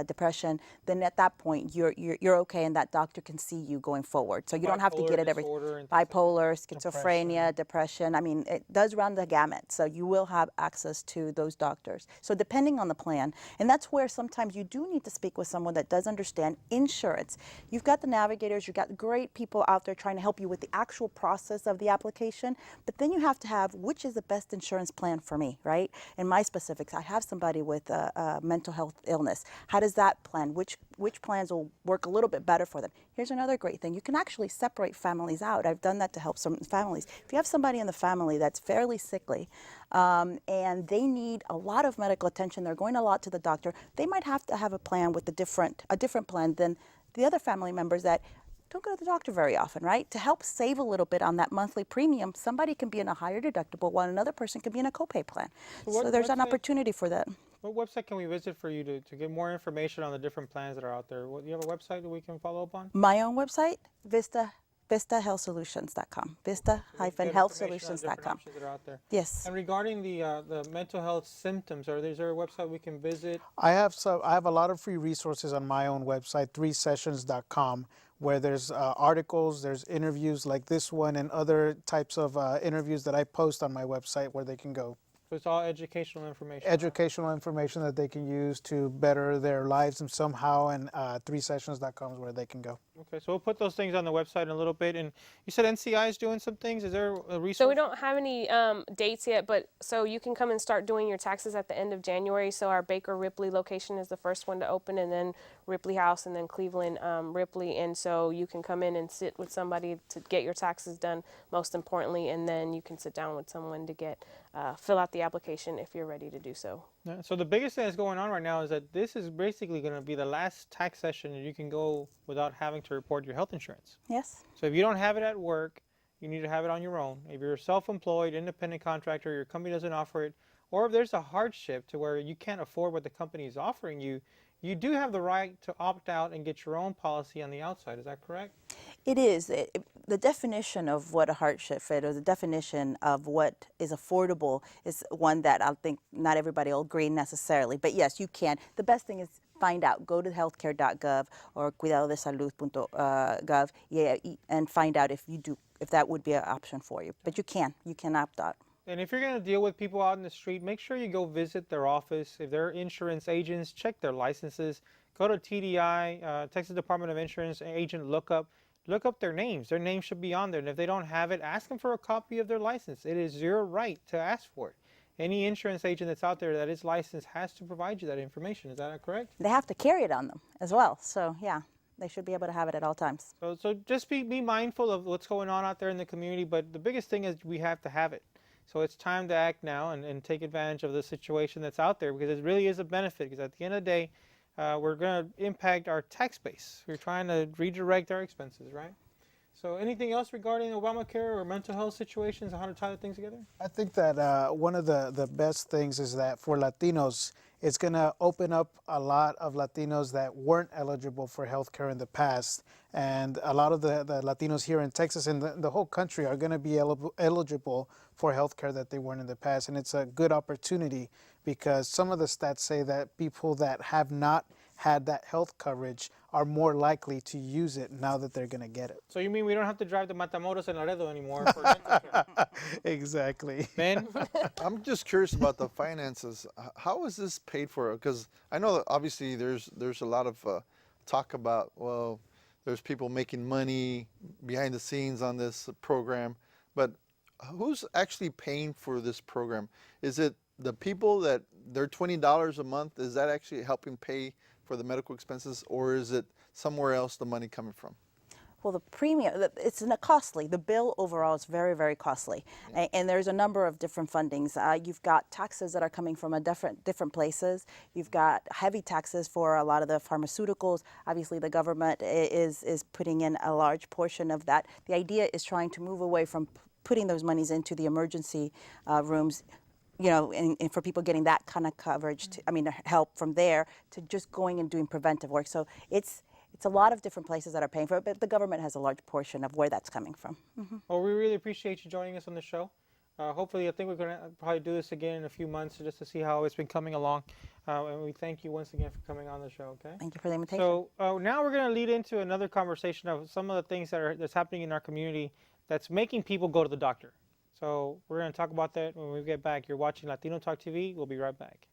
depression, then at that point you're okay, and that doctor can see you going forward. So you don't have to get it every bipolar, schizophrenia, depression. I mean, it does run the gamut. So you will have access to those doctors. So depending on the plan, and that's where sometimes you do need to speak with someone that does understand insurance. You've got the navigators, you've got great people out there trying to help you with the actual process of the application, but then you have to have which is the best insurance plan for me, right? In my specifics, I have somebody with a mental health illness. How does that plan? Which plans will work a little bit better for them? Here's another great thing. You can actually separate families out. I've done that to help some families. If you have somebody in the family that's fairly sickly, and they need a lot of medical attention, they're going a lot to the doctor, they might have to have a plan with a different plan than the other family members that don't go to the doctor very often, right? To help save a little bit on that monthly premium, somebody can be in a higher deductible while another person can be in a copay plan. So there's an opportunity for that. What website can we visit for you to get more information on the different plans that are out there? Do you have a website that we can follow up on? My own website, vistahealthsolutions.com. Vista-healthsolutions.com. That are out there. Yes. And regarding the mental health symptoms, is there a website we can visit? I have a lot of free resources on my own website, 3sessions.com, where there's articles, there's interviews like this one, and other types of interviews that I post on my website where they can go. So it's all educational information. Educational information that they can use to better their lives and somehow, and 3sessions.com is where they can go. Okay, so we'll put those things on the website in a little bit. And you said NCI is doing some things. Is there a resource? So we don't have any dates yet, but so you can come and start doing your taxes at the end of January. So our Baker Ripley location is the first one to open, and then Ripley House, and then Cleveland Ripley. And so you can come in and sit with somebody to get your taxes done, most importantly, and then you can sit down with someone to get fill out the application if you're ready to do so. Yeah, so the biggest thing that's going on right now is that this is basically going to be the last tax session and you can go without having to report your health insurance. Yes. So if you don't have it at work, you need to have it on your own. If you're a self-employed, independent contractor, your company doesn't offer it, or if there's a hardship to where you can't afford what the company is offering you, you do have the right to opt out and get your own policy on the outside. Is that correct? It is. The definition of what a hardship fit, or the definition of what is affordable, is one that I think not everybody will agree necessarily. But yes, you can. The best thing is find out. Go to healthcare.gov or cuidadodesalud.gov and find out if that would be an option for you. But you can opt out. And if you're going to deal with people out in the street, make sure you go visit their office. If they're insurance agents, check their licenses. Go to TDI, Texas Department of Insurance agent lookup. Look up their names. Their names should be on there. And if they don't have it, ask them for a copy of their license. It is your right to ask for it. Any insurance agent that's out there that is licensed has to provide you that information. Is that correct? They have to carry it on them as well. So yeah, they should be able to have it at all times. So just be mindful of what's going on out there in the community. But the biggest thing is we have to have it. So it's time to act now and take advantage of the situation that's out there, because it really is a benefit. Because at the end of the day, we're going to impact our tax base. We're trying to redirect our expenses, right? So anything else regarding Obamacare or mental health situations and how to tie the things together? I think that one of the best things is that for Latinos, it's going to open up a lot of Latinos that weren't eligible for health care in the past. And a lot of the Latinos here in Texas and the whole country are going to be eligible for health care that they weren't in the past. And it's a good opportunity, because some of the stats say that people that have not had that health coverage are more likely to use it now that they're going to get it. So you mean we don't have to drive to Matamoros and Laredo anymore for dental care? Exactly. Ben? I'm just curious about the finances. How is this paid for? Because I know that obviously there's a lot of talk about, well, there's people making money behind the scenes on this program, but who's actually paying for this program? Is it the people that they're $20 a month? Is that actually helping pay for the medical expenses, or is it somewhere else the money coming from? Well, the premium, it's costly. The bill overall is very, very costly. And there's a number of different fundings. You've got taxes that are coming from different places. You've got heavy taxes for a lot of the pharmaceuticals. Obviously, the government is putting in a large portion of that. The idea is trying to move away from putting those monies into the emergency rooms, and for people getting that kind of coverage, help from there, to just going and doing preventive work. So it's a lot of different places that are paying for it, but the government has a large portion of where that's coming from. Well, we really appreciate you joining us on the show. Hopefully, I think we're going to probably do this again in a few months just to see how it's been coming along. And we thank you once again for coming on the show, okay? Thank you for the invitation. So now we're going to lead into another conversation of some of the things that's happening in our community that's making people go to the doctor. So we're going to talk about that when we get back. You're watching Latino Talk TV. We'll be right back.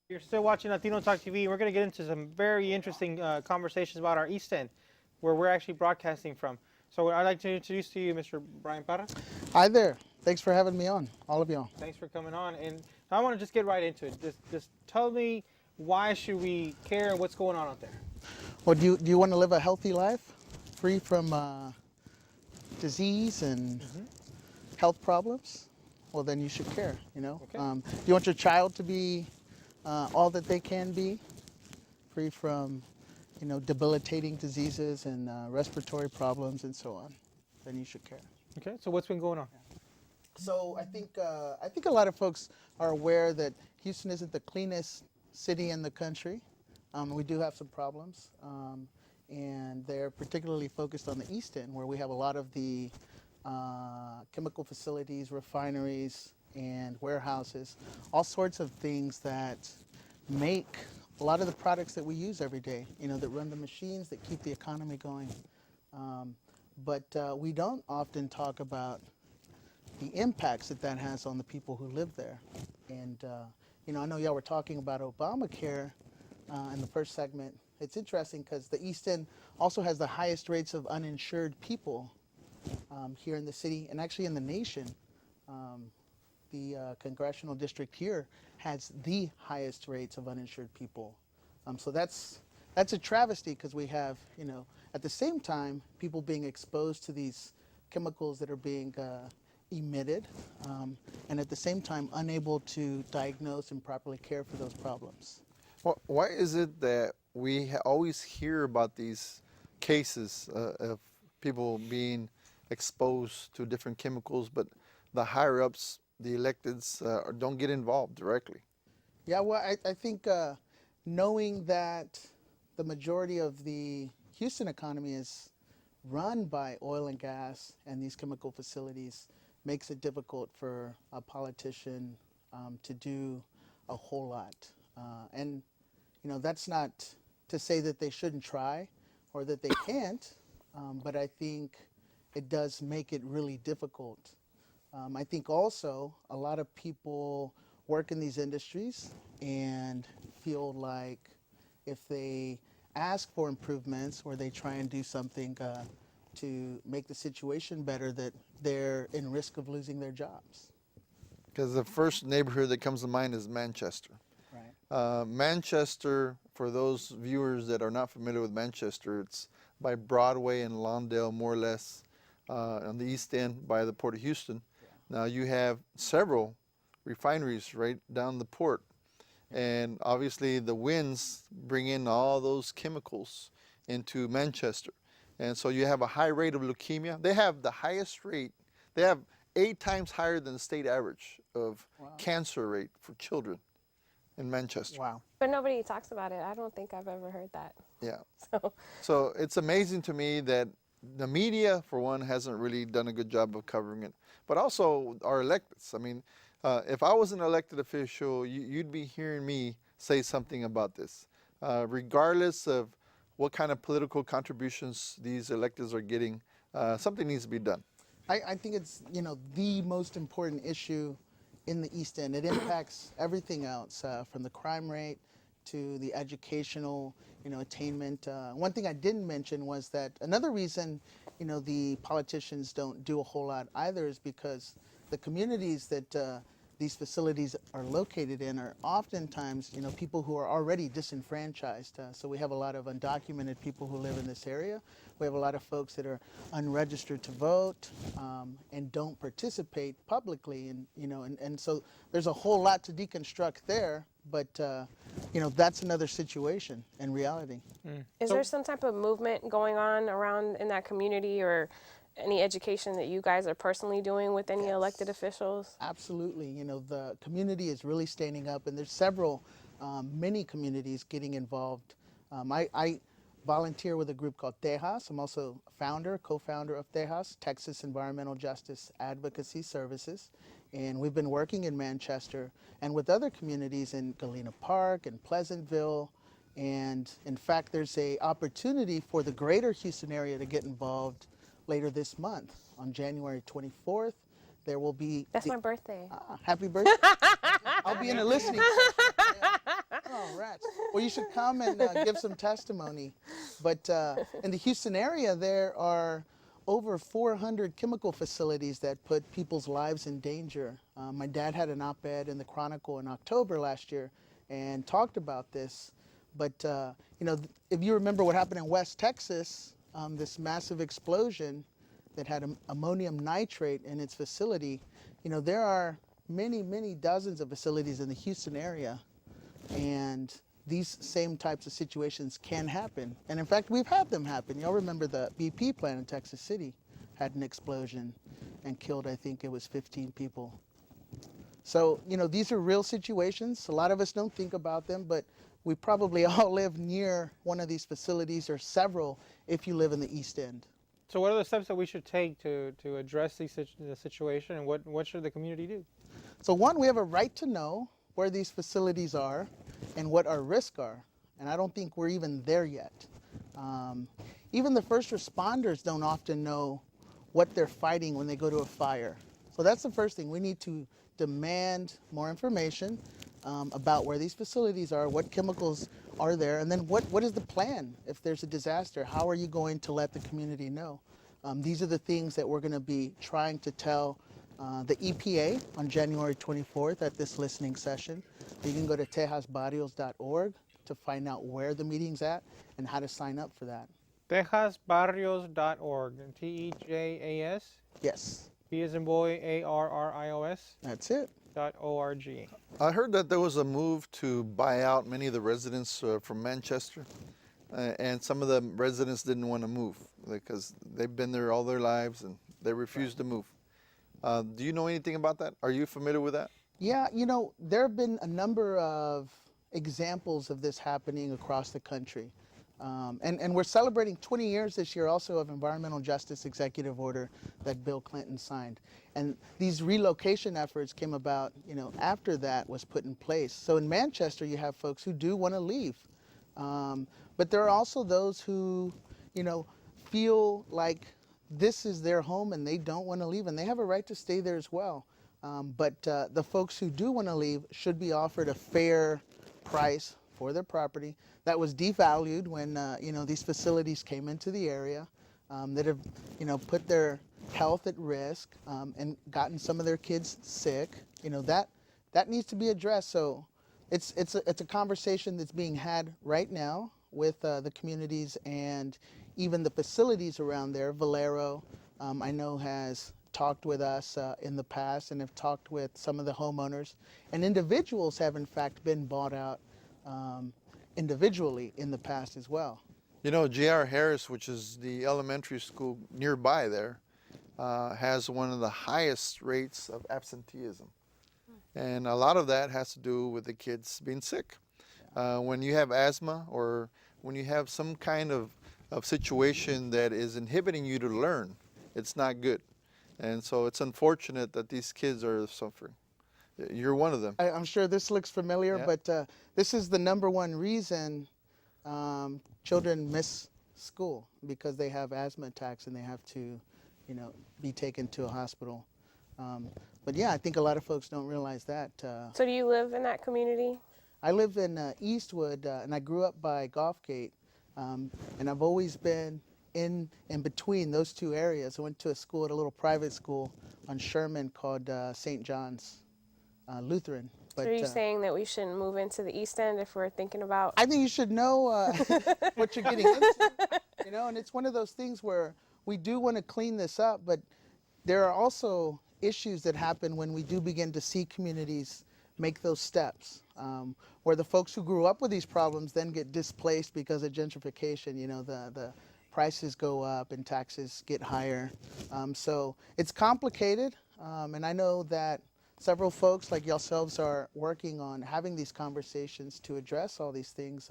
You're still watching Latino Talk TV. We're going to get into some very interesting conversations about our East End, where we're actually broadcasting from. So I'd like to introduce to you Mr. Brian Parra. Hi there. Thanks for having me on, all of y'all. Thanks for coming on. And I want to just get right into it. Just tell me, why should we care what's going on out there? Well, do you want to live a healthy life, free from disease and health problems? Well, then you should care, Okay. Do you want your child to be all that they can be, free from, debilitating diseases and respiratory problems and so on? Then you should care. Okay, so what's been going on? So I think a lot of folks are aware that Houston isn't the cleanest city in the country. We do have some problems, and they're particularly focused on the East End, where we have a lot of the chemical facilities, refineries, and warehouses, all sorts of things that make a lot of the products that we use every day, that run the machines that keep the economy going. But we don't often talk about the impacts that has on the people who live there. And, I know y'all were talking about Obamacare in the first segment. It's interesting because the East End also has the highest rates of uninsured people here in the city and actually in the nation. The congressional district here has the highest rates of uninsured people. So that's a travesty because we have, at the same time, people being exposed to these chemicals that are being emitted, and at the same time unable to diagnose and properly care for those problems. Why is it that we always hear about these cases of people being exposed to different chemicals, but the higher ups, the electeds, don't get involved directly? Yeah, well, I think knowing that the majority of the Houston economy is run by oil and gas and these chemical facilities makes it difficult for a politician to do a whole lot. And, you know, that's not to say that they shouldn't try or that they can't, but I think it does make it really difficult. I think also a lot of people work in these industries and feel like if they ask for improvements or they try and do something to make the situation better, that they're in risk of losing their jobs. Because the first neighborhood that comes to mind is Manchester. Right. Manchester, for those viewers that are not familiar with Manchester, it's by Broadway and Lawndale, more or less, on the east end by the Port of Houston. Now you have several refineries right down the port, and obviously the winds bring in all those chemicals into Manchester, and so you have a high rate of leukemia. They have the highest rate. They have 8 times higher than the state average of cancer rate for children in Manchester. Wow. But nobody talks about it. I don't think I've ever heard that. Yeah. So So it's amazing to me that the media, for one, hasn't really done a good job of covering it, but also our electeds. I mean, if I was an elected official, you'd be hearing me say something about this, regardless of what kind of political contributions these electeds are getting. Something needs to be done. I think it's, you know, the most important issue in the East End. It impacts everything else, from the crime rate to the educational, you know, attainment. One thing I didn't mention was that another reason, you know, the politicians don't do a whole lot either is because the communities that these facilities are located in are oftentimes, you know, people who are already disenfranchised. So we have a lot of undocumented people who live in this area. We have a lot of folks that are unregistered to vote and don't participate publicly, and you know, and so there's a whole lot to deconstruct there. But you know, that's another situation in reality. is there some type of movement going on around in that community, or any education that you guys are personally doing with any elected officials? Absolutely. You know, the community is really standing up, and there's several, many communities getting involved. I volunteer with a group called Tejas. I'm also co-founder of Tejas, Texas Environmental Justice Advocacy Services. And we've been working in Manchester and with other communities in Galena Park and Pleasantville. And in fact, there's a opportunity for the greater Houston area to get involved later this month. On January 24th, there will be... That's my birthday. Happy birthday. I'll be in a listening session. Yeah. Oh, rats. Well, you should come and give some testimony. But in the Houston area, there are over 400 chemical facilities that put people's lives in danger. My dad had an op-ed in the Chronicle in October last year and talked about this. But, you know, if you remember what happened in West Texas, this massive explosion that had ammonium nitrate in its facility, you know, there are many, many dozens of facilities in the Houston area, and these same types of situations can happen. And in fact, we've had them happen. Y'all remember the BP plant in Texas City had an explosion and killed, I think it was 15 people. So, you know, these are real situations. A lot of us don't think about them, but we probably all live near one of these facilities or several if you live in the East End. So what are the steps that we should take to address the situation, and what should the community do? So one, we have a right to know where these facilities are and what our risks are. And I don't think we're even there yet. Even the first responders don't often know what they're fighting when they go to a fire. So that's the first thing. We need to demand more information about where these facilities are, what chemicals are there, and then what is the plan if there's a disaster? How are you going to let the community know? These are the things that we're going to be trying to tell the EPA on January 24th at this listening session. You can go to tejasbarrios.org to find out where the meeting's at and how to sign up for that. Tejasbarrios.org. Tejas? Yes. B as in boy, ARRIOS That's it. .org. I heard that there was a move to buy out many of the residents from Manchester, and some of the residents didn't want to move because they've been there all their lives and they refused to move. Do you know anything about that? Are you familiar with that? Yeah, you know, there have been a number of examples of this happening across the country. And we're celebrating 20 years this year also of environmental justice executive order that Bill Clinton signed. And these relocation efforts came about, you know, after that was put in place. So in Manchester, you have folks who do want to leave. But there are also those who, you know, feel like this is their home and they don't want to leave, and they have a right to stay there as well. But the folks who do want to leave should be offered a fair price for their property that was devalued when you know, these facilities came into the area, that have, you know, put their health at risk, and gotten some of their kids sick. You know, that needs to be addressed. So it's a conversation that's being had right now with the communities and even the facilities around there. Valero, I know, has talked with us in the past and have talked with some of the homeowners, and individuals have in fact been bought out individually in the past as well. You know, J.R. Harris, which is the elementary school nearby there, has one of the highest rates of absenteeism. And a lot of that has to do with the kids being sick. When you have asthma or when you have some kind of situation that is inhibiting you to learn, it's not good. And so it's unfortunate that these kids are suffering. You're one of them. I'm sure this looks familiar, Yeah. but this is the number one reason children miss school, because they have asthma attacks and they have to, you know, be taken to a hospital. But yeah, I think a lot of folks don't realize that. So do you live in that community? I live in Eastwood, and I grew up by Gulfgate, and I've always been in between those two areas. I went to a school, at a little private school on Sherman called St. John's Lutheran. So are you saying that we shouldn't move into the East End if we're thinking about? I think you should know what you're getting into, you know, and it's one of those things where we do want to clean this up, but there are also issues that happen when we do begin to see communities make those steps, where the folks who grew up with these problems then get displaced because of gentrification. You know, the prices go up and taxes get higher. So it's complicated, and I know that several folks like yourselves are working on having these conversations to address all these things,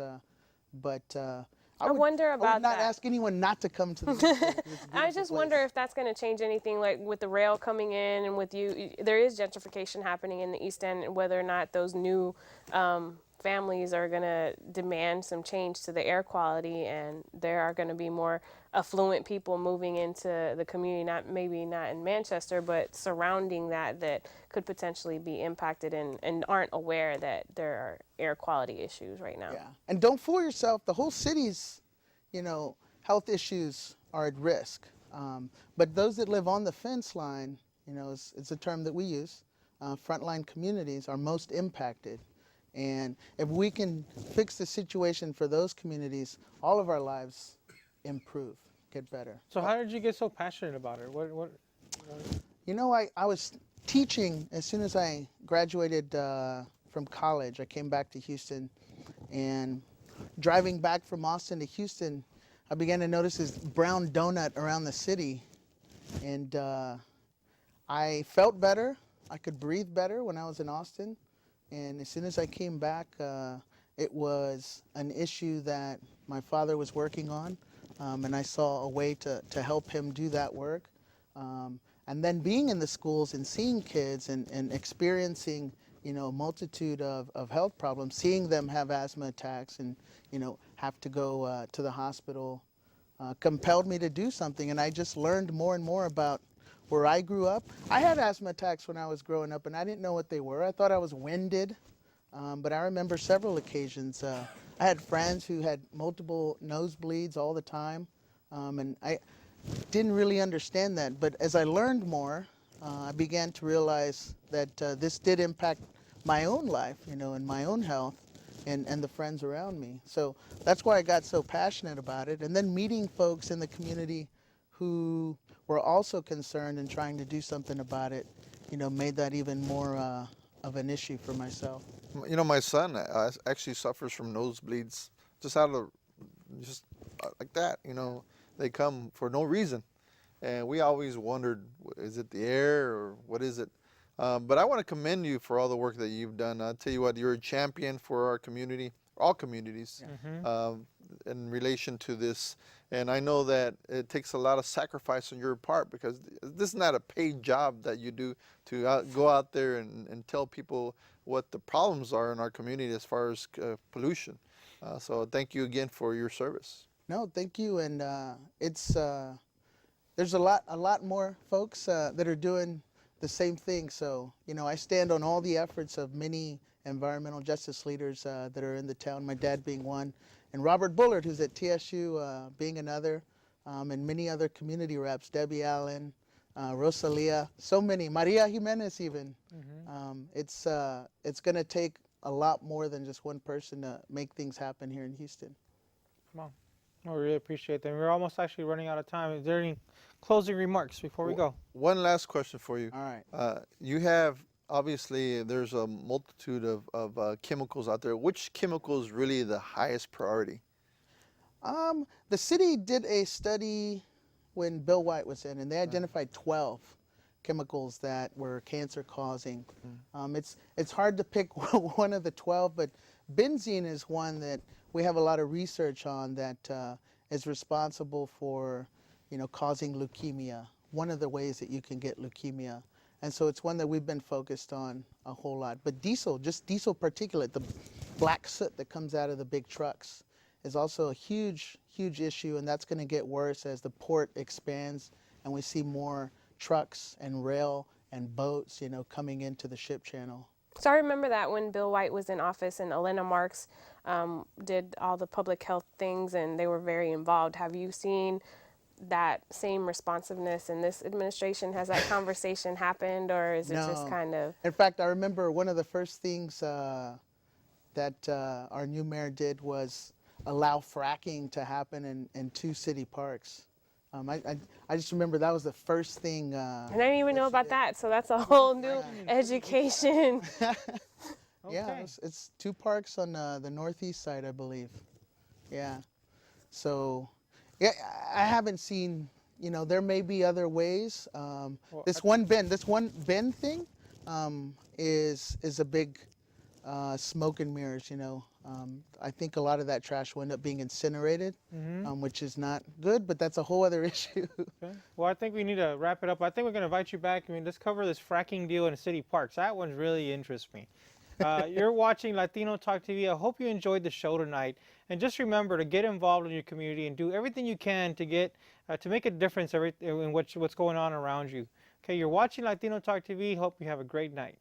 but I wonder I would about not that. ask anyone not to come to the East End, 'cause it's a I beautiful just place. wonder if that's going to change anything, like with the rail coming in and with you, there is gentrification happening in the East End, and whether or not those new families are going to demand some change to the air quality, and there are going to be more affluent people moving into the community, maybe not in Manchester, but surrounding that could potentially be impacted and aren't aware that there are air quality issues right now. Yeah, and don't fool yourself. The whole city's, you know, health issues are at risk. But those that live on the fence line, you know, it's a term that we use. Frontline communities are most impacted, and if we can fix the situation for those communities, all of our lives improve, get better. So how did you get so passionate about it? What? You know, I was teaching as soon as I graduated from college. I came back to Houston, and driving back from Austin to Houston, I began to notice this brown donut around the city, and I felt better. I could breathe better when I was in Austin, and as soon as I came back, it was an issue that my father was working on, and I saw a way to help him do that work. And then being in the schools and seeing kids and experiencing, you know, a multitude of health problems, seeing them have asthma attacks and, you know, have to go to the hospital, compelled me to do something. And I just learned more and more about where I grew up. I had asthma attacks when I was growing up, and I didn't know what they were. I thought I was winded, but I remember several occasions. I had friends who had multiple nosebleeds all the time, and I didn't really understand that. But as I learned more, I began to realize that this did impact my own life, you know, and my own health and the friends around me. So that's why I got so passionate about it. And then meeting folks in the community who were also concerned and trying to do something about it, made that even more of an issue for myself. My son actually suffers from nosebleeds just out of just like that. They come for no reason, and we always wondered, is it the air or what is it? But I want to commend you for all the work that you've done. I'll tell you what, you're a champion for our community, all communities, in relation to this. And I know that it takes a lot of sacrifice on your part, because this is not a paid job that you do to go out there and tell people what the problems are in our community as far as pollution. So thank you again for your service. No, thank you. And there's a lot more folks that are doing the same thing. So, I stand on all the efforts of many environmental justice leaders that are in the town, my dad being one, and Robert Bullard, who's at TSU, being another, and many other community reps, Debbie Allen, Rosalia, so many, Maria Jimenez even. It's going to take a lot more than just one person to make things happen here in Houston. Come on. I really appreciate that. We're almost actually running out of time. Is there any closing remarks before we go? One last question for you. All right. You have, obviously, there's a multitude of chemicals out there. Which chemical is really the highest priority? The city did a study when Bill White was in, and they identified 12 chemicals that were cancer causing. It's hard to pick one of the 12, but benzene is one that we have a lot of research on that is responsible for, causing leukemia. One of the ways that you can get leukemia. And so it's one that we've been focused on a whole lot. But diesel particulate, the black soot that comes out of the big trucks, is also a huge issue, and that's going to get worse as the port expands and we see more trucks and rail and boats, coming into the ship channel. So I remember that when Bill White was in office and Elena Marks did all the public health things, and they were very involved. Have you seen that same responsiveness in this administration? Has that conversation happened, or is it just kind of? In fact, I remember one of the first things that our new mayor did was allow fracking to happen in 2 city parks. I just remember that was the first thing. And I didn't even know about that, so that's a whole new education. Yeah, it's 2 parks on the northeast side, I believe. Yeah. So, yeah, I haven't seen. There may be other ways. This one bin thing is a big smoke and mirrors. I think a lot of that trash will end up being incinerated, which is not good, but that's a whole other issue. Okay. Well, I think we need to wrap it up. I think we're going to invite you back. Let's cover this fracking deal in the city parks. That one really interests me. You're watching Latino Talk TV. I hope you enjoyed the show tonight. And just remember to get involved in your community and do everything you can to make a difference in what's going on around you. Okay, you're watching Latino Talk TV. Hope you have a great night.